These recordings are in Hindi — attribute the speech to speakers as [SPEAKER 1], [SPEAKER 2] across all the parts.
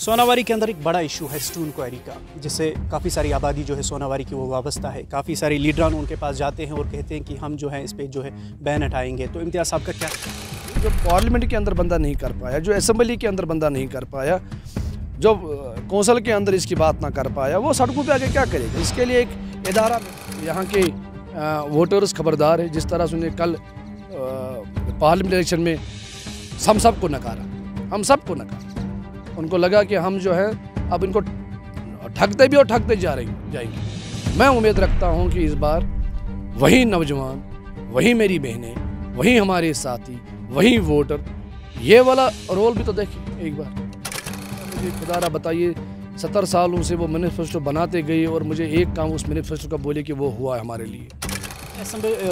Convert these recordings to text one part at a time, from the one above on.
[SPEAKER 1] सोनावारी के अंदर एक बड़ा इशू है स्टून क्वेरी का, जिससे काफ़ी सारी आबादी जो है सोनावारी की वो वाबस्ता है। काफ़ी सारे लीडरान उनके पास जाते हैं और कहते हैं कि हम जो है इस पे जो है बैन हटाएंगे। तो इम्तियाज़ साहब का क्या,
[SPEAKER 2] जो पार्लियामेंट के अंदर बंदा नहीं कर पाया, जो असेंबली के अंदर बंदा नहीं कर पाया, जो कौंसल के अंदर इसकी बात ना कर पाया, वो सड़कों पे आके क्या करेगा। इसके लिए एक इदारा, यहाँ के वोटर्स खबरदार है। जिस तरह से उन्हें कल पार्लियामेंट इलेक्शन में हम सबको नकारा, उनको लगा कि हम जो है अब इनको ठगते भी और ठगते जाएंगे। मैं उम्मीद रखता हूं कि इस बार वही नौजवान, वही मेरी बहनें, वही हमारे साथी, वही वोटर, ये वाला रोल भी तो देखें एक बार। मुझे खुदारा बताइए, 70 सालों से वो मैनिफेस्टो बनाते गए और मुझे एक काम उस मैनिफेस्टो का बोले कि वो हुआ है हमारे लिए।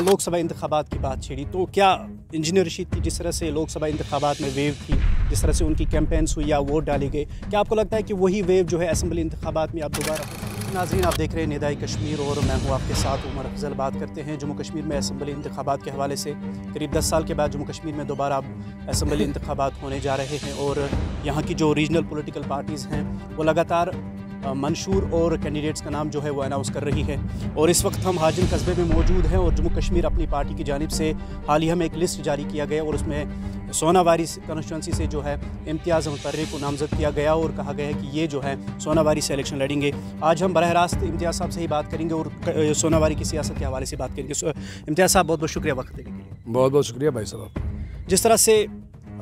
[SPEAKER 1] लोकसभा इंतखाबात की बात छेड़ी, तो क्या इंजीनियर रशीद की जिस तरह से लोकसभा इंतखाबात में वेव थी, जिस तरह से उनकी कैंपेन्स हुई या वोट डाले गए, क्या आपको लगता है कि वही वेव जो है असेंबली इंतखाबात में अब दोबारा हो? नाज़रीन, आप देख रहे हैं निदाई कश्मीर और मैं हूँ आपके साथ उमर अफजल। बात करते हैं जम्मू कश्मीर में असेंबली इंतखाबात के हवाले से। करीब 10 साल के बाद जम्मू कश्मीर में दोबारा अब असेंबली इंतखाबात होने जा रहे हैं और यहाँ की जो रीजनल पॉलिटिकल पार्टीज़ हैं वो लगातार मंशूर और कैंडिडेट्स का नाम जो है वो अनाउंस कर रही है। और इस वक्त हम हाजिन कस्बे में मौजूद हैं और जम्मू कश्मीर अपनी पार्टी की जानिब से हाल ही में एक लिस्ट जारी किया गया और उसमें सोनावारी कॉन्स्टिट्यूंसी से जो है इम्तियाज़ मुतर्रे को नामजद किया गया और कहा गया है कि ये जो है सोनावारी से इलेक्शन लड़ेंगे। आज हम बरह रास्त इम्तियाज़ साहब से ही बात करेंगे और सोनावारी की सियासत के हवाले से बात करेंगे। इम्तियाज़ साहब, बहुत बहुत शुक्रिया वक्त देने के लिए।
[SPEAKER 2] बहुत बहुत शुक्रिया भाई साहब।
[SPEAKER 1] जिस तरह से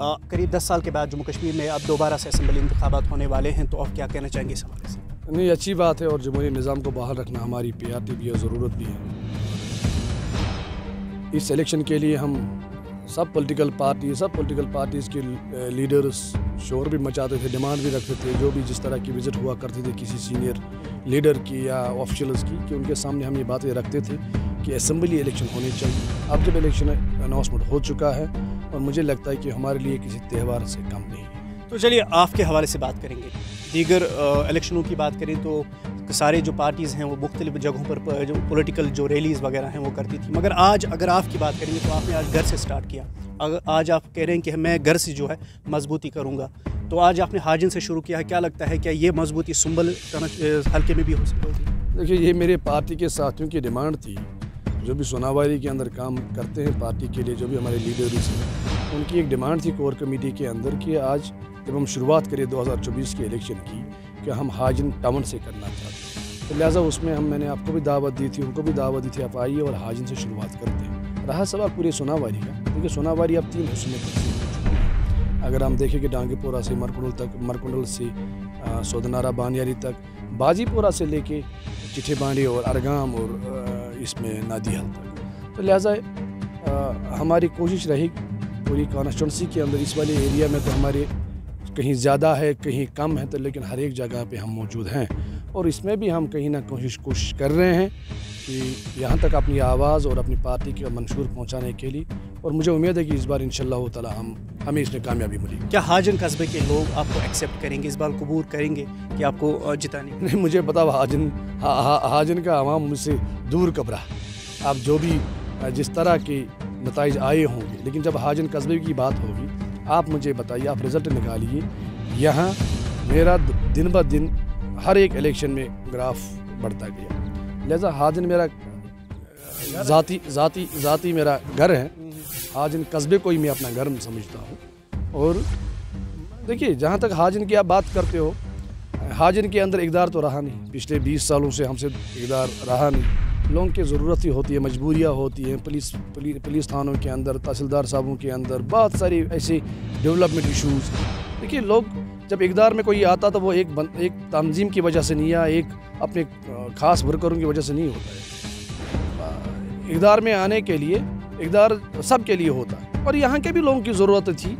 [SPEAKER 1] करीब 10 साल के बाद जम्मू कश्मीर में अब दोबारा से असेंबली इंतखाबात होने वाले हैं, तो आप क्या कहना चाहेंगे इस हवाले से?
[SPEAKER 2] नहीं, अच्छी बात है और जमहूरी निज़ाम को बहाल रखना हमारी प्रियारिटी भी है, ज़रूरत भी है। इस इलेक्शन के लिए हम सब पॉलिटिकल पार्टीज़ के लीडर्स शोर भी मचाते थे, डिमांड भी रखते थे। जो भी जिस तरह की विज़िट हुआ करती थी किसी सीनियर लीडर की या ऑफिशियल्स की, कि उनके सामने हम ये बातें रखते थे कि असेंबली इलेक्शन होने चाहिए। अब जब इलेक्शन अनाउंसमेंट हो चुका है और मुझे लगता है कि हमारे लिए किसी त्यौहार से कम नहीं है।
[SPEAKER 1] तो चलिए आपके हवाले से बात करेंगे। दीगर इलेक्शनों की बात करें तो सारे जो पार्टीज़ हैं वो मुख्तलिफ जगहों पर जो पॉलिटिकल जो रैलीज़ वगैरह हैं वो करती थी, मगर आज अगर आपकी बात करेंगे तो आपने आज घर से स्टार्ट किया। आज आप कह रहे हैं कि मैं घर से जो है मजबूती करूँगा, तो आज आपने हाजिन से शुरू किया है। क्या लगता है क्या ये मजबूती सुंबल हल्के में भी हो सकती है?
[SPEAKER 2] देखिए, ये मेरे पार्टी के साथियों की डिमांड थी, जो भी सोनावारी के अंदर काम करते हैं पार्टी के लिए, जो भी हमारे लीडर्स हैं, उनकी एक डिमांड थी कोर कमेटी के अंदर कि आज जब हम शुरुआत करें 2024 के इलेक्शन की, कि हम हाजिन टाउन से करना चाहते हैं। तो लिहाजा उसमें मैंने आपको भी दावत दी थी, उनको भी दावत दी थी, आप आइए और हाजिन से शुरुआत करते हैं। रहा सवाल पूरे सोनावारी का, देखिए सोनावारी अब 3 हिस्सों में तकसीम हो चुकी है। अगर हम देखें कि डांगीपोरा से मरकुंडल से सोदनारा बानियारी तक, बाजीपुरा से लेके चिठे बांडी और अरगाम और इसमें नादिहल तक। तो लिहाजा हमारी कोशिश रही पूरी कॉन्स्टिट्यूंसी के अंदर, इस वाले एरिया में तो हमारे कहीं ज़्यादा है कहीं कम है, तो लेकिन हर एक जगह पे हम मौजूद हैं और इसमें भी हम कहीं ना कोशिश कर रहे हैं कि यहाँ तक अपनी आवाज़ और अपनी पार्टी के मंशूर पहुँचाने के लिए। और मुझे उम्मीद है कि इस बार इंशाअल्लाह ताला हमें इसमें कामयाबी मिलेगी।
[SPEAKER 1] क्या हाजिन कस्बे के लोग आपको एक्सेप्ट करेंगे, इस बार कबूल करेंगे कि आपको जिताने?
[SPEAKER 2] नहीं, मुझे पता हाजिन का आवाम मुझसे दूर कब रहा। अब जो भी जिस तरह के नताइज आए होंगे, लेकिन जब हाजिन कस्बे की बात होगी, आप मुझे बताइए, आप रिज़ल्ट निकालिए। यहाँ मेरा दिन ब दिन हर एक इलेक्शन में ग्राफ बढ़ता गया। लिहाजा हाजिन मेरा ज़ाती मेरा घर है। हाजिन कस्बे को ही मैं अपना घर समझता हूँ। और देखिए, जहाँ तक हाजिन की आप बात करते हो, हाजिन के अंदर इक़दार तो रहा नहीं, पिछले 20 सालों से हमसे इक़दार रहा नहीं। लोगों की ज़रूरत ही होती है, मजबूरियाँ होती हैं। पुलिस थानों के अंदर, तहसीलदार साहबों के अंदर बहुत सारी ऐसे डेवलपमेंट इशूज़। देखिए, लोग जब इक़दार में कोई आता तो वो एक तंजीम की वजह से नहीं, या एक अपने ख़ास वर्करों की वजह से नहीं होता है। इक़दार में आने के लिए इक़दार सब के लिए होता है और यहाँ के भी लोगों की ज़रूरत थी।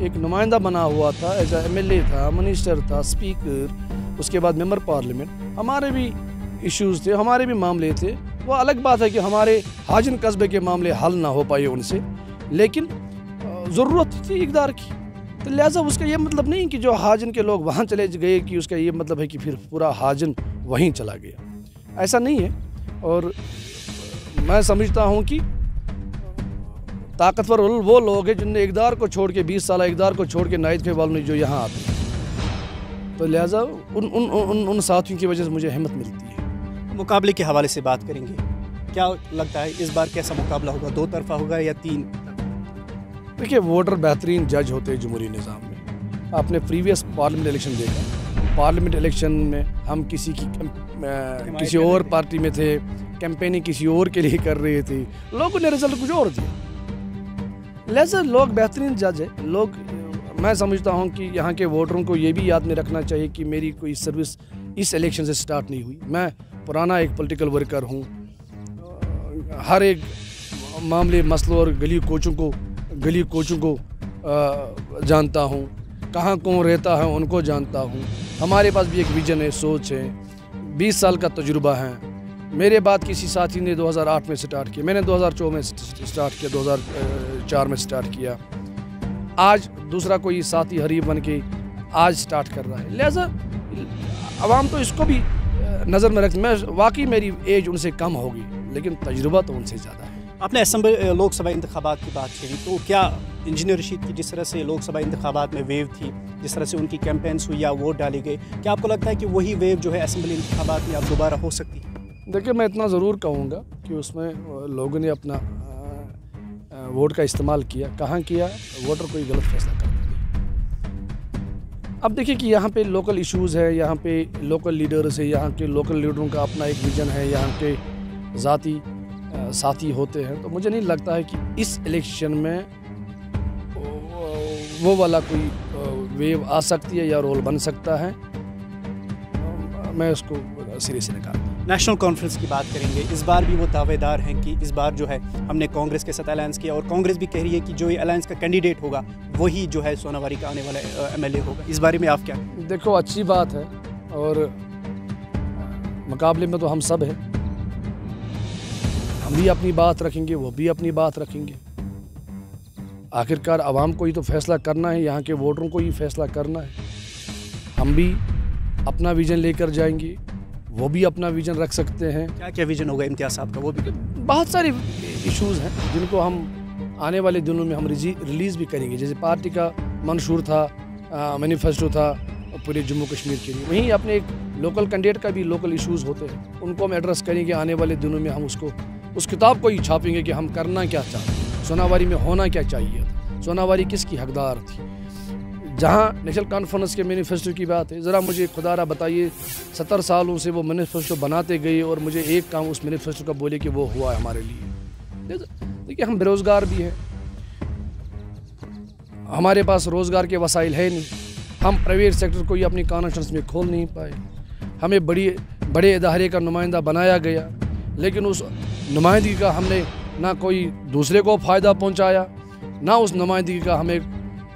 [SPEAKER 2] एक नुमाइंदा बना हुआ था, एज MLA था, मिनिस्टर था, स्पीकर, उसके बाद मेंबर पार्लियामेंट। हमारे भी इश्यूज़ थे, हमारे भी मामले थे। वो अलग बात है कि हमारे हाजिन कस्बे के मामले हल ना हो पाए उनसे, लेकिन ज़रूरत थी इक़दार की। तो लिहाजा उसका ये मतलब नहीं कि जो हाजिन के लोग वहाँ चले गए कि उसका ये मतलब है कि फिर पूरा हाजिन वहीं चला गया, ऐसा नहीं है। और मैं समझता हूँ कि ताकतवर वो लोग हैं जिनने इक़दार को छोड़ के 20 साल इक़दार को छोड़ के नायद के वालों ने जो यहाँ आते हैं, तो लिहाजा उन साथियों की वजह से मुझे हिम्मत मिलती है।
[SPEAKER 1] मुकाबले के हवाले से बात करेंगे, क्या लगता है इस बार कैसा मुकाबला होगा, 2 तरफा होगा या 3?
[SPEAKER 2] देखिए, वोटर बेहतरीन जज होते हैं जमहूरी निज़ाम में। आपने प्रीवियस पार्लियामेंट इलेक्शन देखा, पार्लियामेंट इलेक्शन में हम किसी और पार्टी में थे, कैंपेनिंग किसी और के लिए कर रहे थे, लोगों ने रिजल्ट कुछ और दिया। लिहाजा लोग बेहतरीन जज है। लोग, मैं समझता हूँ कि यहाँ के वोटरों को ये भी याद में रखना चाहिए कि मेरी कोई सर्विस इस इलेक्शन से स्टार्ट नहीं हुई। मैं पुराना एक पॉलिटिकल वर्कर हूँ, हर एक मामले, मसलों और गली कोचों को जानता हूँ, कहाँ कौन रहता है उनको जानता हूँ। हमारे पास भी एक विजन है, सोच है, 20 साल का तजुर्बा है। मेरे बाद किसी साथी ने 2008 में स्टार्ट किया, मैंने 2004 में स्टार्ट किया, 2004 में स्टार्ट किया। आज दूसरा कोई साथी हरीफ बन के आज स्टार्ट कर रहा है। लिहाजा अवाम तो इसको भी नज़र में रखती। मैं वाकई मेरी एज उनसे कम होगी, लेकिन तजुर्बा तो उनसे ज़्यादा है।
[SPEAKER 1] आपने असेंबली लोकसभा इंतखाबात की बात छेड़ी, तो क्या इंजीनियर रशीद की जिस तरह से लोकसभा इंतखाबात में वेव थी, जिस तरह से उनकी कैंपेन्स हुई या वोट डाले गए, क्या आपको लगता है कि वही वेव जो है असेंबली इंतखाबात में अब दोबारा हो सकती है?
[SPEAKER 2] देखिए, मैं इतना ज़रूर कहूँगा कि उसमें लोगों ने अपना वोट का इस्तेमाल किया। कहाँ किया? वोटर कोई गलत फैसला कर दिया। अब देखिए कि यहाँ पे लोकल इश्यूज़ है, यहाँ पे लोकल लीडर्स है, यहाँ के लोकल लीडरों का अपना एक विजन है, यहाँ के ज़ाती साथी होते हैं। तो मुझे नहीं लगता है कि इस इलेक्शन में वो वाला कोई वेव आ सकती है या रोल बन सकता है। मैं उसको सिरे से निकाल।
[SPEAKER 1] नेशनल कॉन्फ्रेंस की बात करेंगे, इस बार भी वो दावेदार हैं कि इस बार जो है हमने कांग्रेस के साथ अलायंस किया, और कांग्रेस भी कह रही है कि जो ये अलायंस का कैंडिडेट होगा वही जो है सोनावारी का आने वाला एमएलए होगा। इस बारे में आप क्या?
[SPEAKER 2] देखो, अच्छी बात है, और मुकाबले में तो हम सब हैं। हम भी अपनी बात रखेंगे, वो भी अपनी बात रखेंगे। आखिरकार आवाम को ही तो फैसला करना है, यहाँ के वोटरों को ही फैसला करना है। हम भी अपना विजन लेकर जाएंगे, वो भी अपना विजन रख सकते हैं।
[SPEAKER 1] क्या क्या विजन होगा इम्तियाज़ साहब का? वो भी
[SPEAKER 2] बहुत सारे इश्यूज़ हैं जिनको हम आने वाले दिनों में हम रिलीज़ भी करेंगे। जैसे पार्टी का मंशूर था, मैनिफेस्टो था पूरे जम्मू कश्मीर के लिए, वहीं अपने एक लोकल कैंडिडेट का भी लोकल इश्यूज़ होते हैं, उनको हम एड्रेस करेंगे। आने वाले दिनों में हम उस किताब को ही छापेंगे कि हम करना क्या चाहते हैं, सोनावारी में होना क्या चाहिए था, सोनावारी किसकी हकदार थी। जहाँ नेशनल कॉन्फ्रेंस के मैनिफेस्टो की बात है, ज़रा मुझे खुदारा बताइए, 70 सालों से वो मैनिफेस्टो बनाते गए और मुझे एक काम उस मैनिफेस्टो का बोले कि वो हुआ है हमारे लिए। देखिए, हम बेरोज़गार भी हैं, हमारे पास रोज़गार के वसाइल है नहीं, हम प्राइवेट सेक्टर को ही अपनी कॉन्फ्रेंस में खोल नहीं पाए। हमें बड़े इदारे का नुमाइंदा बनाया गया, लेकिन उस नुमाइंदगी का हमने ना कोई दूसरे को फ़ायदा पहुँचाया, ना उस नुमाइंदगी का हमें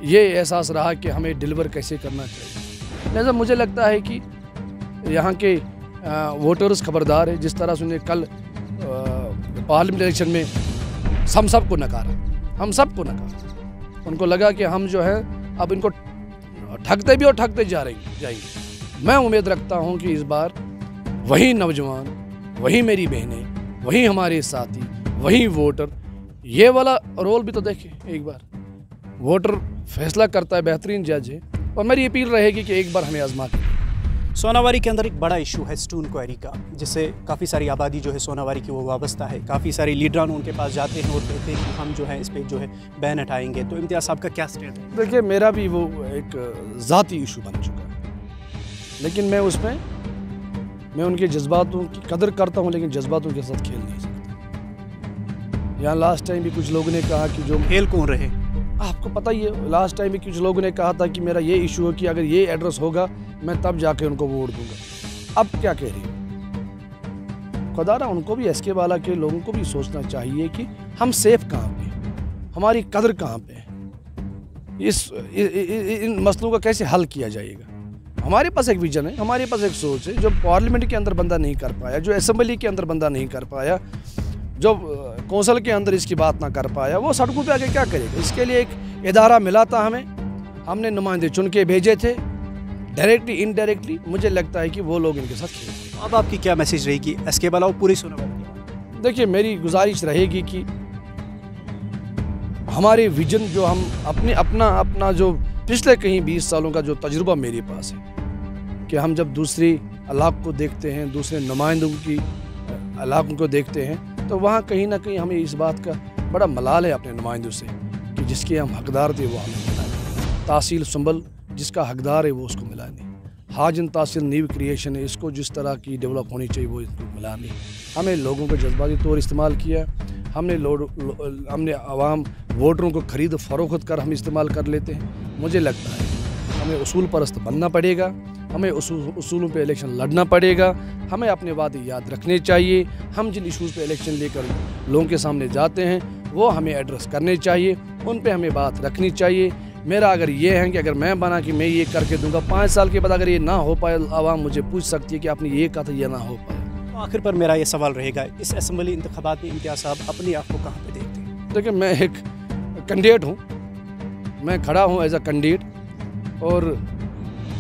[SPEAKER 2] ये एहसास रहा कि हमें डिलीवर कैसे करना चाहिए। लिहाजा मुझे लगता है कि यहाँ के वोटर्स खबरदार है। जिस तरह से उन्हें कल पार्लियामेंट इलेक्शन में हम सबको नकारा, उनको लगा कि हम जो है अब इनको ठगते भी और ठगते जाएंगे। मैं उम्मीद रखता हूँ कि इस बार वही नौजवान, वही मेरी बहनें, वही हमारे साथी, वही वोटर, ये वाला रोल भी तो देखें एक बार। वोटर फैसला करता है, बेहतरीन जज है, और मेरी अपील रहेगी कि एक बार हमें आजमा के।
[SPEAKER 1] सोनावारी के अंदर एक बड़ा इशू है स्टून क्वेरी का, जिससे काफ़ी सारी आबादी जो है सोनावारी की वो वाबस्ता है। काफ़ी सारे लीडरान उनके पास जाते हैं और कहते हैं कि हम जो है इस पर जो है बैन हटाएंगे। तो इम्तियाज़ साहब का क्या स्टेट है?
[SPEAKER 2] देखिए, मेरा भी वो एक ज़ाती इशू बन चुका है, लेकिन मैं उनके जज्बातों की कदर करता हूँ, लेकिन जज्बातों के साथ खेल नहीं सकता। यहाँ लास्ट टाइम भी कुछ लोगों ने कहा कि जो
[SPEAKER 1] खेल कौन रहे,
[SPEAKER 2] आपको पता ही है। लास्ट टाइम भी कुछ लोगों ने कहा था कि मेरा ये इशू है कि अगर ये एड्रेस होगा मैं तब जाके उनको वोट दूंगा। अब क्या कह रही है? खुदारा उनको भी, एसके वाला के लोगों को भी सोचना चाहिए कि हम सेफ कहाँ पे, हमारी कदर कहाँ पे है, इन मसलों का कैसे हल किया जाएगा। हमारे पास एक विजन है, हमारे पास एक सोच है। जो पार्लियामेंट के अंदर बंदा नहीं कर पाया, जो असेंबली के अंदर बंदा नहीं कर पाया, जो कौंसल के अंदर इसकी बात ना कर पाया, वो सड़कों पे आके क्या करेगा? इसके लिए एक इदारा मिला था हमें, हमने नुमाइंदे चुन के भेजे थे, डायरेक्टली इनडायरेक्टली। मुझे लगता है कि वो लोग इनके साथ खेल।
[SPEAKER 1] अब आपकी क्या मैसेज रहेगी एसके वाला और पूरी सोनावारी?
[SPEAKER 2] देखिए, मेरी गुजारिश रहेगी कि हमारे विजन जो हम अपना जो पिछले कहीं 20 सालों का जो तजुर्बा मेरे पास है, कि हम जब दूसरी इलाक़ों को देखते हैं, दूसरे नुमाइंदों की इलाक़ों को देखते हैं, तो वहाँ कहीं ना कहीं हमें इस बात का बड़ा मलाल है अपने नुमाइंदों से कि जिसके हम हकदार थे वो हमें मिला नहीं। तहसील संभल जिसका हकदार है वो उसको मिला नहीं। हाजिन तहसील न्यू क्रिएशन है, इसको जिस तरह की डेवलप होनी चाहिए वो इसको मिला नहीं। हमें लोगों को जज्बाती तौर इस्तेमाल किया, हमने आवाम वोटरों को ख़रीद फ़रोख्त कर हम इस्तेमाल कर लेते हैं। मुझे लगता है हमें उसूल परस्त बनना पड़ेगा, हमें उसूलों पे इलेक्शन लड़ना पड़ेगा, हमें अपने वादे याद रखने चाहिए। हम जिन इशूज़ पे इलेक्शन लेकर लोगों के सामने जाते हैं वो हमें एड्रेस करने चाहिए, उन पे हमें बात रखनी चाहिए। मेरा अगर ये है कि अगर मैं बना कि मैं ये करके दूंगा, 5 साल के बाद अगर ये ना हो पाए, आवाम मुझे पूछ सकती है कि आपने ये कहा था, ये ना हो पाए।
[SPEAKER 1] आखिर पर मेरा ये सवाल रहेगा, इस असम्बली इंतखाबात में इम्तियाज़ साहब अपने आप को कहाँ पे देखते हैं?
[SPEAKER 2] देखिए, मैं एक कैंडिडेट हूँ, मैं खड़ा हूँ एज अ कैंडिडेट, और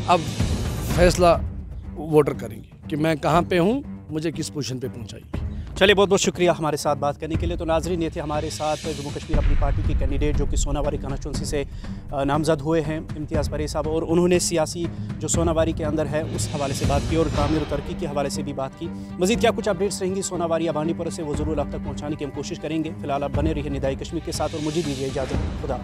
[SPEAKER 2] अब फैसला वोटर करेंगे कि मैं कहाँ पे हूँ, मुझे किस पोजीशन पे पहुँचाएगी।
[SPEAKER 1] चलिए, बहुत बहुत शुक्रिया हमारे साथ बात करने के लिए। तो नाजरीन, ये थे हमारे साथ जम्मू कश्मीर अपनी पार्टी के कैंडिडेट जो कि सोनावारी कॉन्स्टिट्यूंसी से नामजद हुए हैं, इम्तियाज़ परेज़ साहब, और उन्होंने सियासी जो सोनावारी के अंदर है उस हवाले से बात की और तामीर तरक्की के हवाले से भी बात की। मज़ीद क्या कुछ अपडेट्स रहेंगी सोनावारी या बानीपुर से, वो ज़रूर आप तक पहुँचाने की हम कोशिश करेंगे। फिलहाल आप बने रहिए निदाई कश्मीर के साथ और मुझे दीजिए इजाज़त। खुदा।